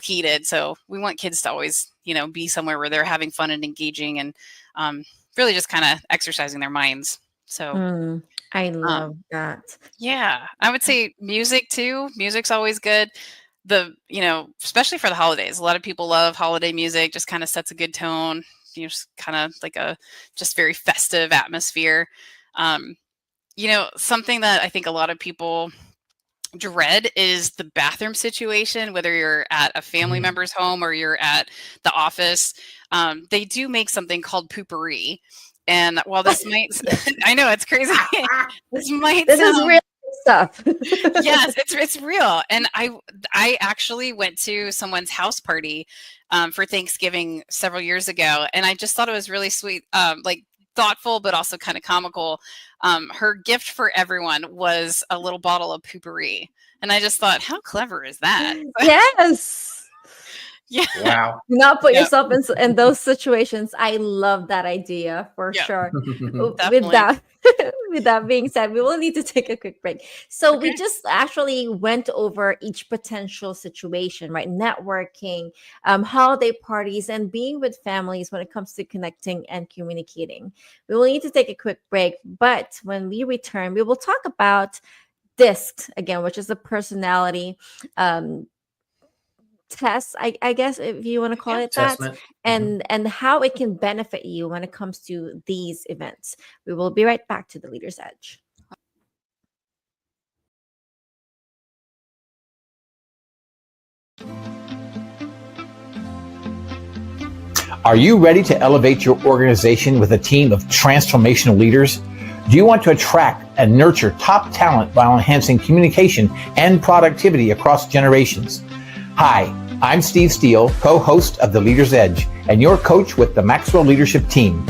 heated. So we want kids to always, be somewhere where they're having fun and engaging and really just kind of exercising their minds. So I love that. Yeah, I would say music too. Music's always good. Especially for the holidays, a lot of people love holiday music. Just kind of sets a good tone. Just kind of like a just very festive atmosphere. Something that I think a lot of people dread is the bathroom situation, whether you're at a family member's home or you're at the office. They do make something called poopery. And while this might, I know it's crazy. This is real stuff. Yes, it's real. And I actually went to someone's house party for Thanksgiving several years ago, and I just thought it was really sweet, thoughtful, but also kind of comical. Her gift for everyone was a little bottle of poopery, and I just thought, how clever is that? Yes. Yeah. Wow. Do not put yourself in those situations. I love that idea for sure. With that being said, we will need to take a quick break. So we just actually went over each potential situation, right? Networking, holiday parties, and being with families when it comes to connecting and communicating. We will need to take a quick break, but when we return, we will talk about DISC again, which is a personality test, I guess, if you want to call it that, and how it can benefit you when it comes to these events. We will be right back to the Leader's Edge. Are you ready to elevate your organization with a team of transformational leaders? Do you want to attract and nurture top talent while enhancing communication and productivity across generations? Hi, I'm Steele, co-host of The Leader's Edge, and your coach with the Maxwell Leadership Team.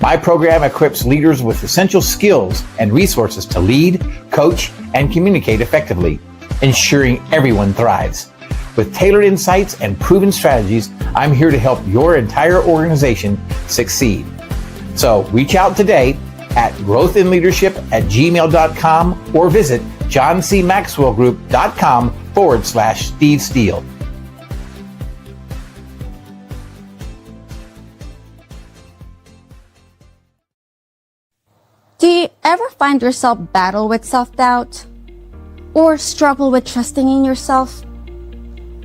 My program equips leaders with essential skills and resources to lead, coach, and communicate effectively, ensuring everyone thrives. With tailored insights and proven strategies, I'm here to help your entire organization succeed. So reach out today at growthinleadership@gmail.com or visit johncmaxwellgroup.com/Steve Steele. Do you ever find yourself battle with self-doubt? Or struggle with trusting in yourself?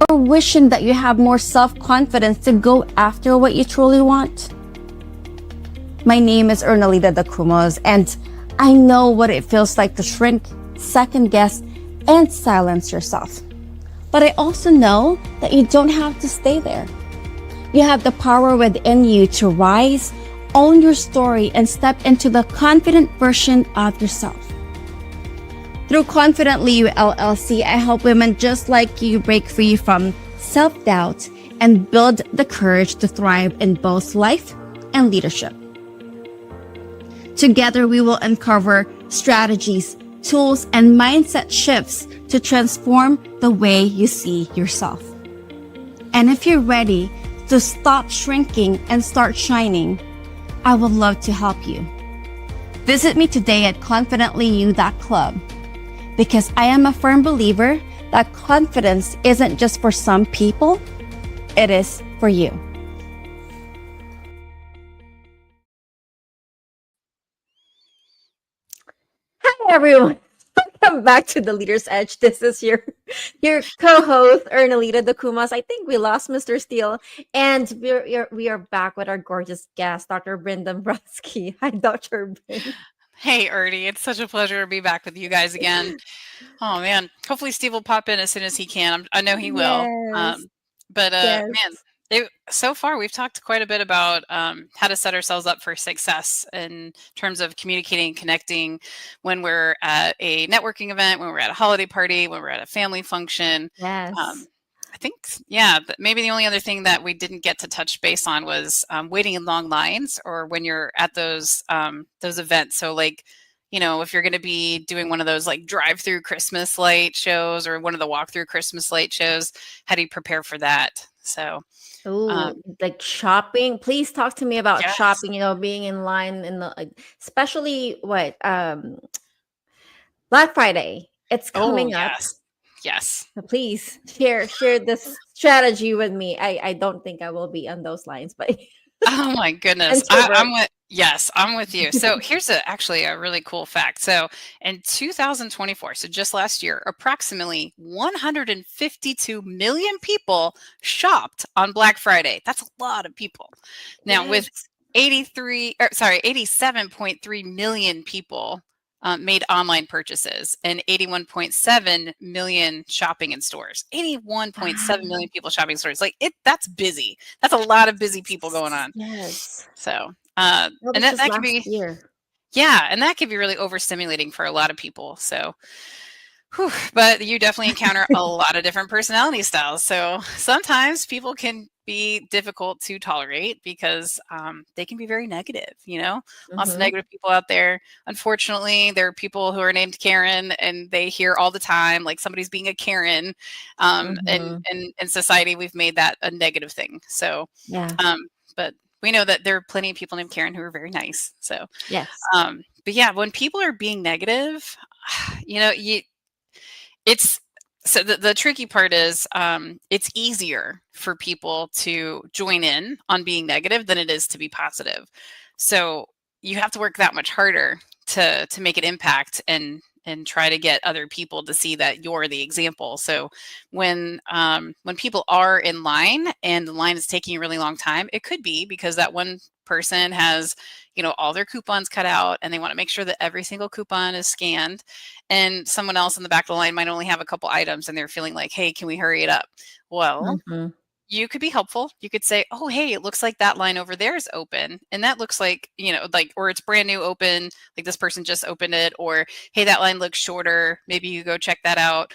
Or wishing that you have more self-confidence to go after what you truly want? My name is Ernie Dacumos, and I know what it feels like to shrink, second guess, and silence yourself. But I also know that you don't have to stay there. You have the power within you to rise, own your story, and step into the confident version of yourself. Through Confidently You LLC, I help women just like you break free from self-doubt and build the courage to thrive in both life and leadership. Together, we will uncover strategies, tools, and mindset shifts to transform the way you see yourself. And if you're ready to stop shrinking and start shining, I would love to help you. Visit me today at confidentlyu.club, because I am a firm believer that confidence isn't just for some people, it is for you. Hi, everyone. Welcome back to the Leader's Edge. This is your co-host Ernie Dacumos. I think we lost Mr. Steele, and we are back with our gorgeous guest, Dr. Brynn Dombroski. Hi, Dr. Brynn. Hey, Ernie, it's such a pleasure to be back with you guys again. Oh man, hopefully Steve will pop in as soon as he can. I know he will. Yes. But Yes. man, so far we've talked quite a bit about how to set ourselves up for success in terms of communicating and connecting when we're at a networking event, when we're at a holiday party, when we're at a family function. Yes. I think, yeah, maybe the only other thing that we didn't get to touch base on was waiting in long lines, or when you're at those events. So like, if you're going to be doing one of those like drive-through Christmas light shows or one of the walk-through Christmas light shows, how do you prepare for that? So, like shopping. Please talk to me about yes. shopping. Being in line especially what Black Friday. It's coming up. Yes. So please share this strategy with me. I don't think I will be on those lines, but oh my goodness. I'm with you. So here's actually a really cool fact. So in 2024, so just last year, approximately 152 million people shopped on Black Friday. That's a lot of people. Now with 87.3 million people made online purchases and 81.7 million shopping in stores. 81.7 million people shopping in stores. Like that's busy. That's a lot of busy people going on. Yes. So, and that can be, and that can be really overstimulating for a lot of people. So, but you definitely encounter a lot of different personality styles. So sometimes people can be difficult to tolerate because they can be very negative, lots of negative people out there. Unfortunately, there are people who are named Karen, and they hear all the time, like somebody's being a Karen. And in society, we've made that a negative thing. So, but we know that there are plenty of people named Karen who are very nice. So, yes. But yeah, when people are being negative, so the tricky part is it's easier for people to join in on being negative than it is to be positive. So you have to work that much harder to make an impact and try to get other people to see that you're the example. So when people are in line and the line is taking a really long time, it could be because that one person has all their coupons cut out and they want to make sure that every single coupon is scanned, and someone else in the back of the line might only have a couple items and they're feeling like, hey, can we hurry it up? Well, you could be helpful. You could say, oh, hey, it looks like that line over there is open. And that looks like, or it's brand new open, like this person just opened it, or, hey, that line looks shorter. Maybe you go check that out.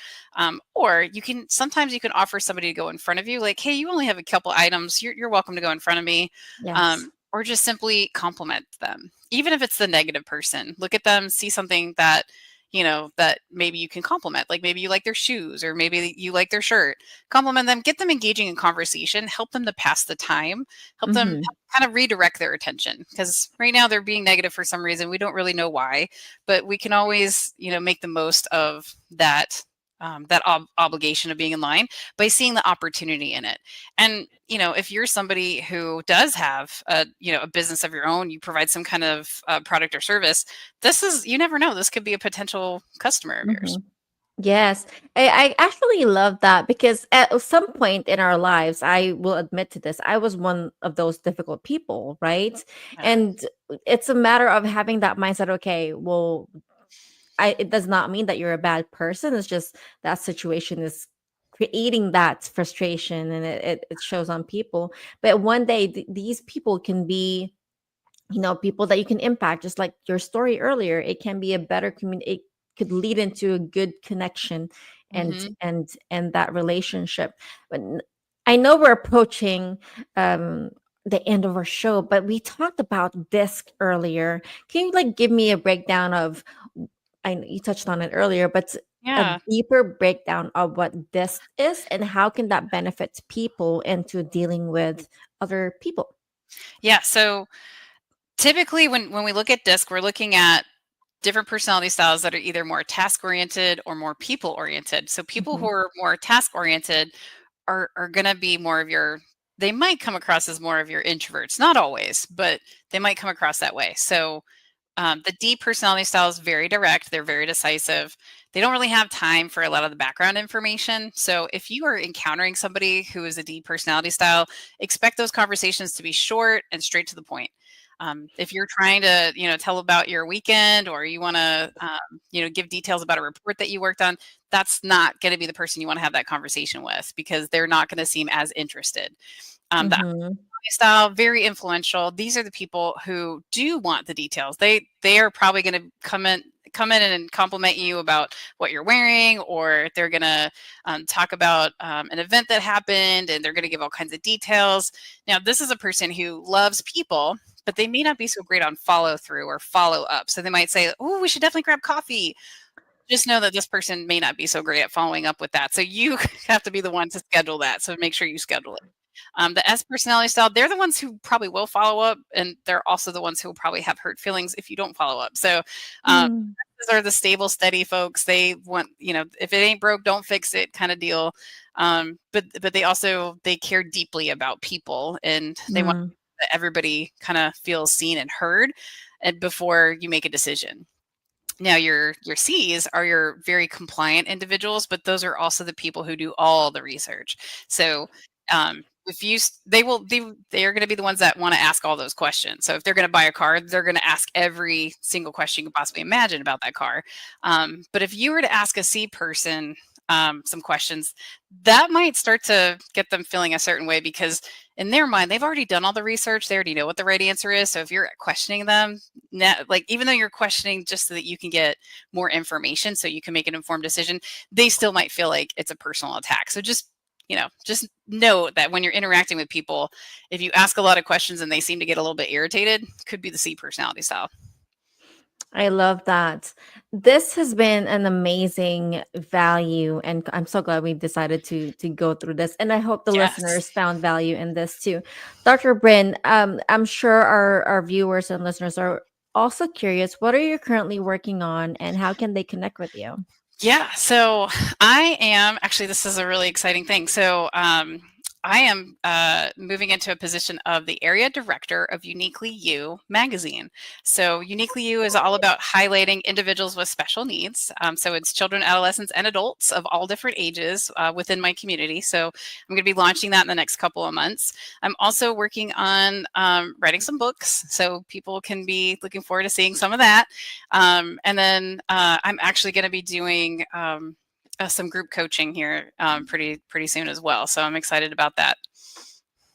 Or sometimes you can offer somebody to go in front of you. Like, hey, you only have a couple items. You're welcome to go in front of me. Yes. Or just simply compliment them. Even if it's the negative person, look at them, see something that, that maybe you can compliment. Like maybe you like their shoes, or maybe you like their shirt. Compliment them, get them engaging in conversation, help them to pass the time, help them kind of redirect their attention. Because right now they're being negative for some reason. We don't really know why, but we can always, make the most of that obligation of being in line by seeing the opportunity in it. And, if you're somebody who does have a business of your own, you provide some kind of product or service, you never know, this could be a potential customer of yours. Yes, I actually love that, because at some point in our lives, I will admit to this, I was one of those difficult people, right? Yeah. And it's a matter of having that mindset. Okay, well, it does not mean that you're a bad person. It's just that situation is creating that frustration, and it shows on people. But one day, these people can be, people that you can impact, just like your story earlier. It can be a better community. It could lead into a good connection and that relationship. But I know we're approaching the end of our show, but we talked about DISC earlier. Can you give me a breakdown of? I know you touched on it earlier, but a deeper breakdown of what DISC is and how can that benefit people into dealing with other people? Yeah. So typically when we look at DISC, we're looking at different personality styles that are either more task-oriented or more people-oriented. So people who are more task-oriented are going to be more of they might come across as more of your introverts. Not always, but they might come across that way. So the D personality style is very direct. They're very decisive. they don't really have time for a lot of the background information. So if you are encountering somebody who is a D personality style, expect those conversations to be short and straight to the point. If you're trying to, tell about your weekend, or you want to, give details about a report that you worked on, that's not going to be the person you want to have that conversation with, because they're not going to seem as interested. The style, very influential. These are the people who do want the details. They are probably going to come in and compliment you about what you're wearing, or they're going to talk about an event that happened, and they're going to give all kinds of details. Now, this is a person who loves people, but they may not be so great on follow through or follow up. So they might say, "Oh, we should definitely grab coffee." Just know that this person may not be so great at following up with that. So you have to be the one to schedule that. So make sure you schedule it. The S personality style, they're the ones who probably will follow up, and they're also the ones who will probably have hurt feelings if you don't follow up. So these are the stable, steady folks. They want, if it ain't broke, don't fix it kind of deal. But they care deeply about people, and they want that everybody kind of feels seen and heard, and before you make a decision. Now, your C's are your very compliant individuals, but those are also the people who do all the research. So they are going to be the ones that want to ask all those questions. So if they're going to buy a car, they're going to ask every single question you can possibly imagine about that car. But if you were to ask a C person some questions, that might start to get them feeling a certain way, because in their mind, they've already done all the research. They already know what the right answer is. So if you're questioning them, even though you're questioning just so that you can get more information so you can make an informed decision, they still might feel like it's a personal attack. So just know that when you're interacting with people, if you ask a lot of questions and they seem to get a little bit irritated, could be the C personality style. I love that. This has been an amazing value, and I'm so glad we decided to go through this. And I hope the listeners found value in this too. Dr. Brynn, I'm sure our viewers and listeners are also curious. What are you currently working on, and how can they connect with you? Yeah, so I am actually, this is a really exciting thing. So I am moving into a position of the area director of Uniquely You magazine. So Uniquely You is all about highlighting individuals with special needs. So it's children, adolescents, and adults of all different ages within my community. So I'm going to be launching that in the next couple of months. I'm also working on writing some books, so people can be looking forward to seeing some of that. And then I'm actually going to be doing some group coaching here pretty soon as well. So I'm excited about that.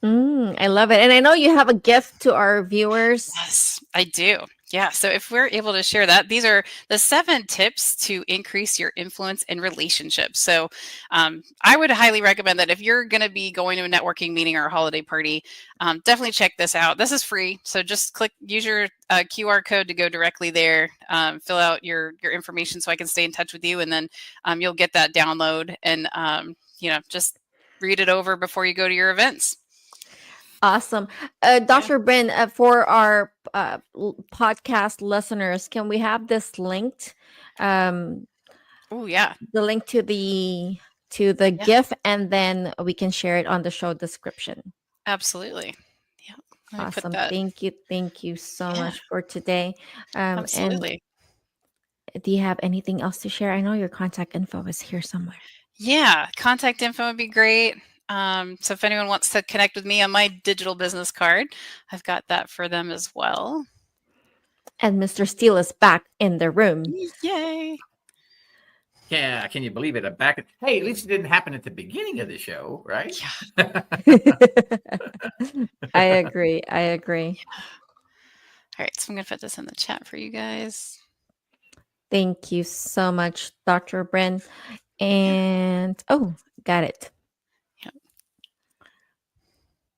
I love it. And I know you have a gift to our viewers. Yes, I do. Yeah. So if we're able to share that, these are the 7 tips to increase your influence in relationships. So I would highly recommend that if you're going to be going to a networking meeting or a holiday party, definitely check this out. This is free. So just use your QR code to go directly there, fill out your information so I can stay in touch with you. And then you'll get that download and, just read it over before you go to your events. Awesome. Dr. Brynn, for our podcast listeners, can we have this linked? Oh, yeah. The link to the GIF, and then we can share it on the show description. Absolutely. Yeah. Awesome. Thank you so much for today. Absolutely. And do you have anything else to share? I know your contact info is here somewhere. Yeah. Contact info would be great. So if anyone wants to connect with me on my digital business card, I've got that for them as well. And Mr. Steele is back in the room. Yay. Yeah, can you believe it? Hey, at least it didn't happen at the beginning of the show, right? Yeah. I agree. Yeah. All right, so I'm going to put this in the chat for you guys. Thank you so much, Dr. Brynn. And, got it.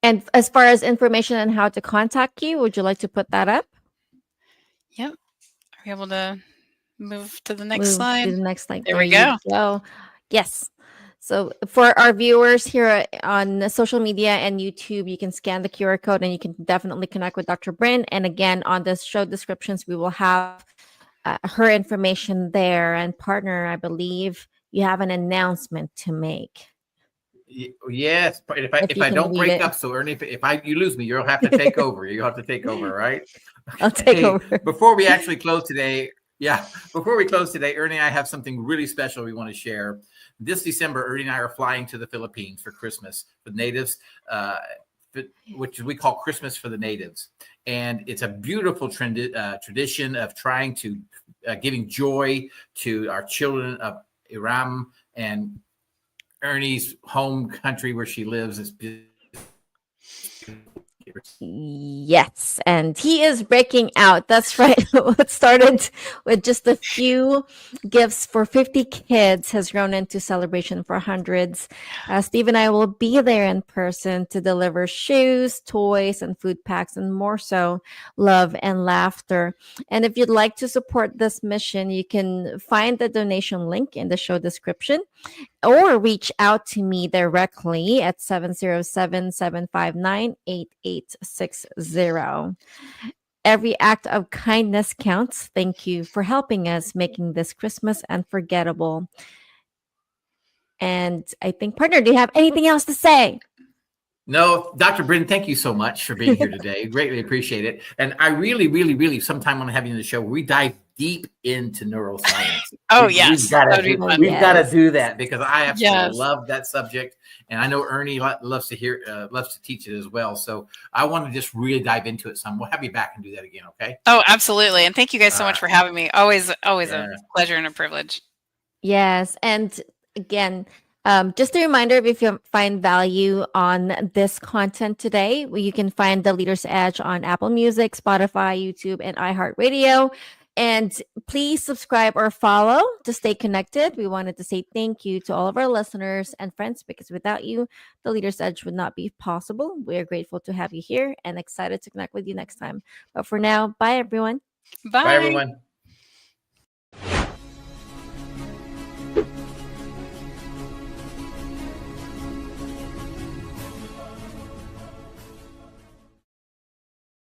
And as far as information on how to contact you, would you like to put that up? Yep. Are we able to move to the next slide? To the next slide. There we go. Yes. So for our viewers here on social media and YouTube, you can scan the QR code and you can definitely connect with Dr. Brynn. And again, on the show descriptions, we will have her information there. And partner, I believe you have an announcement to make. Yes, if I don't break up, so Ernie, if you lose me, you'll have to take over. You'll have to take over, right? I'll take over. Before we actually close today, Yeah. Before we close today, Ernie and I have something really special we want to share. This December, Ernie and I are flying to the Philippines for Christmas with natives, which we call Christmas for the Natives. And it's a beautiful tradition of trying to giving joy to our children of Iram and Ernie's home country where she lives. Is Yes, and he is breaking out. That's right. What started with just a few gifts for 50 kids has grown into celebration for hundreds. Steve and I will be there in person to deliver shoes, toys, and food packs, and more so, love and laughter. And if you'd like to support this mission, you can find the donation link in the show description, or reach out to me directly at 707-759-8860. Every act of kindness counts. Thank you for helping us making this Christmas unforgettable. And I think, partner, do you have anything else to say? No, Dr. Brynn, thank you so much for being here today. Greatly appreciate it. And I really, really, really, sometime want to have you on the show where we dive deep into neuroscience. Oh, yes. We've got to do that because I absolutely Yes. love that subject. And I know Ernie loves to teach it as well. So I want to just really dive into it some. We'll have you back and do that again. Okay. Oh, absolutely. And thank you guys so much for having me. Always a Yeah. pleasure and a privilege. Yes. And again, just a reminder, if you find value on this content today, you can find The Leader's Edge on Apple Music, Spotify, YouTube, and iHeartRadio. And please subscribe or follow to stay connected. We wanted to say thank you to all of our listeners and friends, because without you, The Leader's Edge would not be possible. We are grateful to have you here and excited to connect with you next time. But for now, bye, everyone. Bye. Bye, everyone.